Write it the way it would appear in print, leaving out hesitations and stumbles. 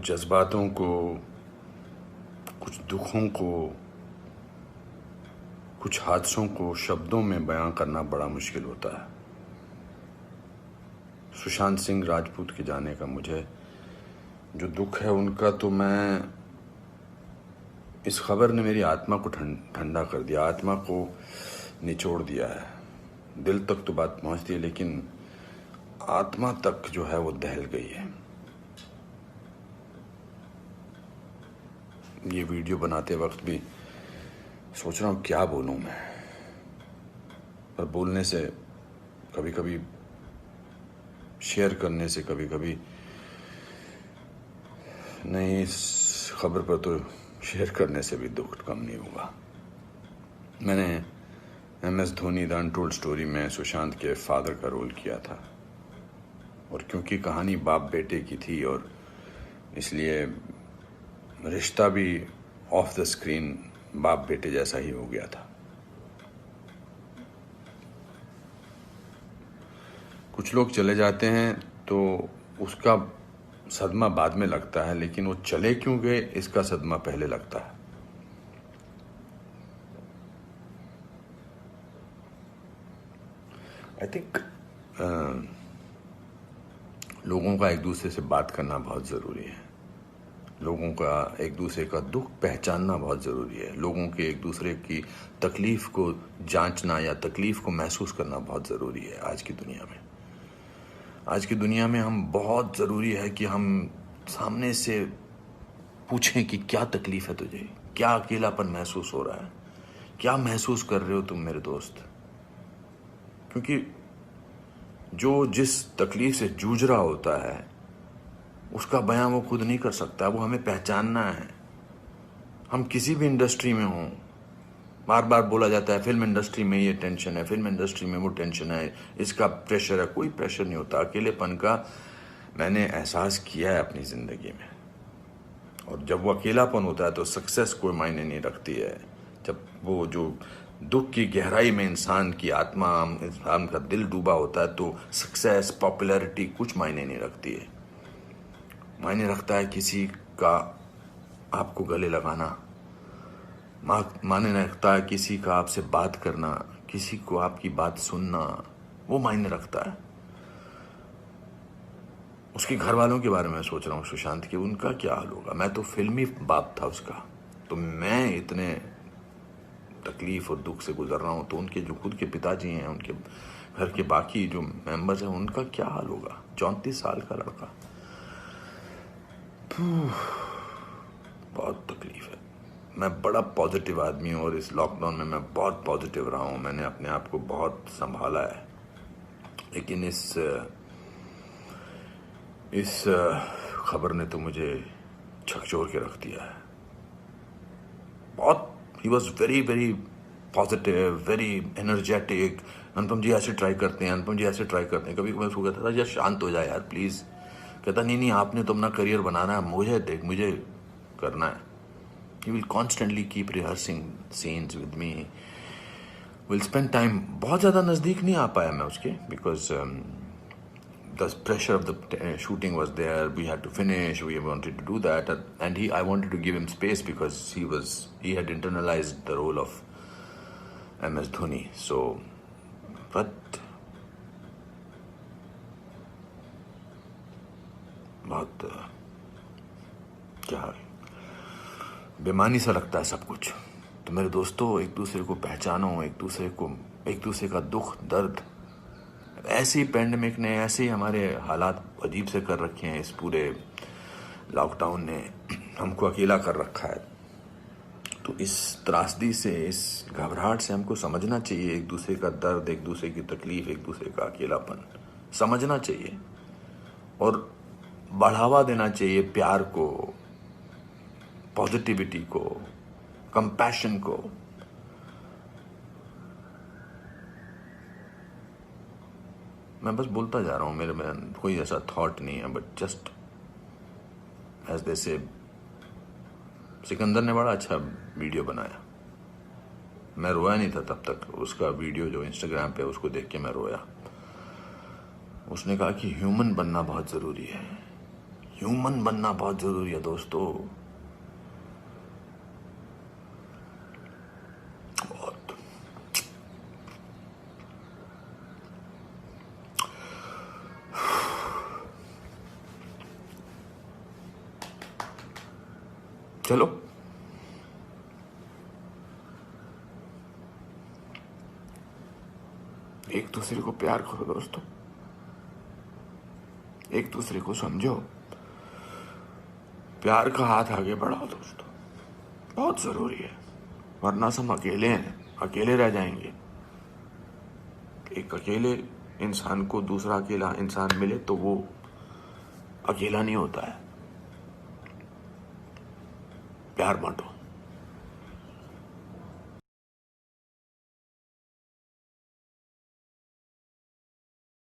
कुछ जज्बातों को, कुछ दुखों को, कुछ हादसों को शब्दों में बयां करना बड़ा मुश्किल होता है। सुशांत सिंह राजपूत के जाने का मुझे जो दुख है उनका, तो मैं इस खबर ने मेरी आत्मा को ठंडा कर दिया, आत्मा को निचोड़ दिया है। दिल तक तो बात पहुंचती है, लेकिन आत्मा तक जो है वो दहल गई है। ये वीडियो बनाते वक्त भी सोच रहा हूँ क्या बोलूँ मैं, पर बोलने से कभी कभी, शेयर करने से कभी कभी नहीं, इस खबर पर तो शेयर करने से भी दुख कम नहीं हुआ। मैंने MS Dhoni the untold story में सुशांत के फादर का रोल किया था, और क्योंकि कहानी बाप बेटे की थी और इसलिए रिश्ता भी ऑफ द स्क्रीन बाप बेटे जैसा ही हो गया था। कुछ लोग चले जाते हैं तो उसका सदमा बाद में लगता है, लेकिन वो चले क्यों गए इसका सदमा पहले लगता है। आई थिंक लोगों का एक दूसरे से बात करना बहुत ज़रूरी है। लोगों का एक दूसरे का दुख पहचानना बहुत ज़रूरी है। लोगों के एक दूसरे की तकलीफ़ को जांचना या तकलीफ़ को महसूस करना बहुत ज़रूरी है आज की दुनिया में। आज की दुनिया में हम बहुत ज़रूरी है कि हम सामने से पूछें कि क्या तकलीफ़ है तुझे, क्या अकेलापन महसूस हो रहा है, क्या महसूस कर रहे हो तुम मेरे दोस्त। क्योंकि जो जिस तकलीफ़ से जूझ रहा होता है उसका बयां वो खुद नहीं कर सकता, वो हमें पहचानना है। हम किसी भी इंडस्ट्री में हों, बार बार बोला जाता है फिल्म इंडस्ट्री में ये टेंशन है, फिल्म इंडस्ट्री में वो टेंशन है, इसका प्रेशर है। कोई प्रेशर नहीं होता। अकेलेपन का मैंने एहसास किया है अपनी ज़िंदगी में, और जब वो अकेलापन होता है तो सक्सेस कोई मायने नहीं रखती है। जब वो जो दुख की गहराई में इंसान की आत्मा, इंसान का दिल डूबा होता है, तो सक्सेस, पॉपुलैरिटी कुछ मायने नहीं रखती है। मायने रखता है किसी का आपको गले लगाना, मायने रखता है किसी का आपसे बात करना, किसी को आपकी बात सुनना, वो मायने रखता है। उसके घर वालों के बारे में सोच रहा हूँ सुशांत के, उनका क्या हाल होगा। मैं तो फिल्मी बाप था उसका, तो मैं इतने तकलीफ और दुख से गुजर रहा हूँ, तो उनके जो खुद के पिताजी हैं, उनके घर के बाकी जो मेंबर्स हैं, उनका क्या हाल होगा। 34 साल का लड़का, बहुत तकलीफ है। मैं बड़ा पॉजिटिव आदमी हूँ और इस लॉकडाउन में मैं बहुत पॉजिटिव रहा हूँ। मैंने अपने आप को बहुत संभाला है, लेकिन इस खबर ने तो मुझे झकझोर के रख दिया है। बहुत ही was very very positive, very energetic. Anupam ji ऐसे ट्राई करते हैं, अनुपम जी ऐसे ट्राई करते हैं। कभी मैं उसको कहता था यार शांत हो जाए यार प्लीज़। कहता नहीं आपने तो अपना करियर बनाना है, मुझे करना है। He will constantly keep rehearsing scenes with me. We'll spend time. बहुत ज़्यादा नज़दीक नहीं आ पाया मैं उसके, because the pressure of the shooting was there. We had to finish. We wanted to do that, and I wanted to give him space because he had internalized the role of MS Dhoni. So, but बहुत क्या बेमानी सा लगता है सब कुछ। तो मेरे दोस्तों, एक दूसरे को पहचानो, एक दूसरे का दुख दर्द। ऐसे ही पैंडेमिक ने, ऐसे ही हमारे हालात अजीब से कर रखे हैं। इस पूरे लॉकडाउन ने हमको अकेला कर रखा है। तो इस त्रासदी से, इस घबराहट से हमको समझना चाहिए एक दूसरे का दर्द, एक दूसरे की तकलीफ, एक दूसरे का अकेलापन समझना चाहिए और बढ़ावा देना चाहिए प्यार को, पॉजिटिविटी को, कंपैशन को। मैं बस बोलता जा रहा हूँ, मेरे में कोई ऐसा थॉट नहीं है, बट जस्ट एज दे से। सिकंदर ने बड़ा अच्छा वीडियो बनाया, मैं रोया नहीं था तब तक। उसका वीडियो जो इंस्टाग्राम पे, उसको देख के मैं रोया। उसने कहा कि ह्यूमन बनना बहुत ज़रूरी है। ह्यूमन बनना बहुत जरूरी है दोस्तों। बहुत। चलो एक दूसरे को प्यार करो दोस्तों, एक दूसरे को समझो, प्यार का हाथ आगे बढ़ाओ दोस्तों, बहुत जरूरी है। वरना हम अकेले हैं, अकेले रह जाएंगे। एक अकेले इंसान को दूसरा अकेला इंसान मिले तो वो अकेला नहीं होता है। प्यार बांटो।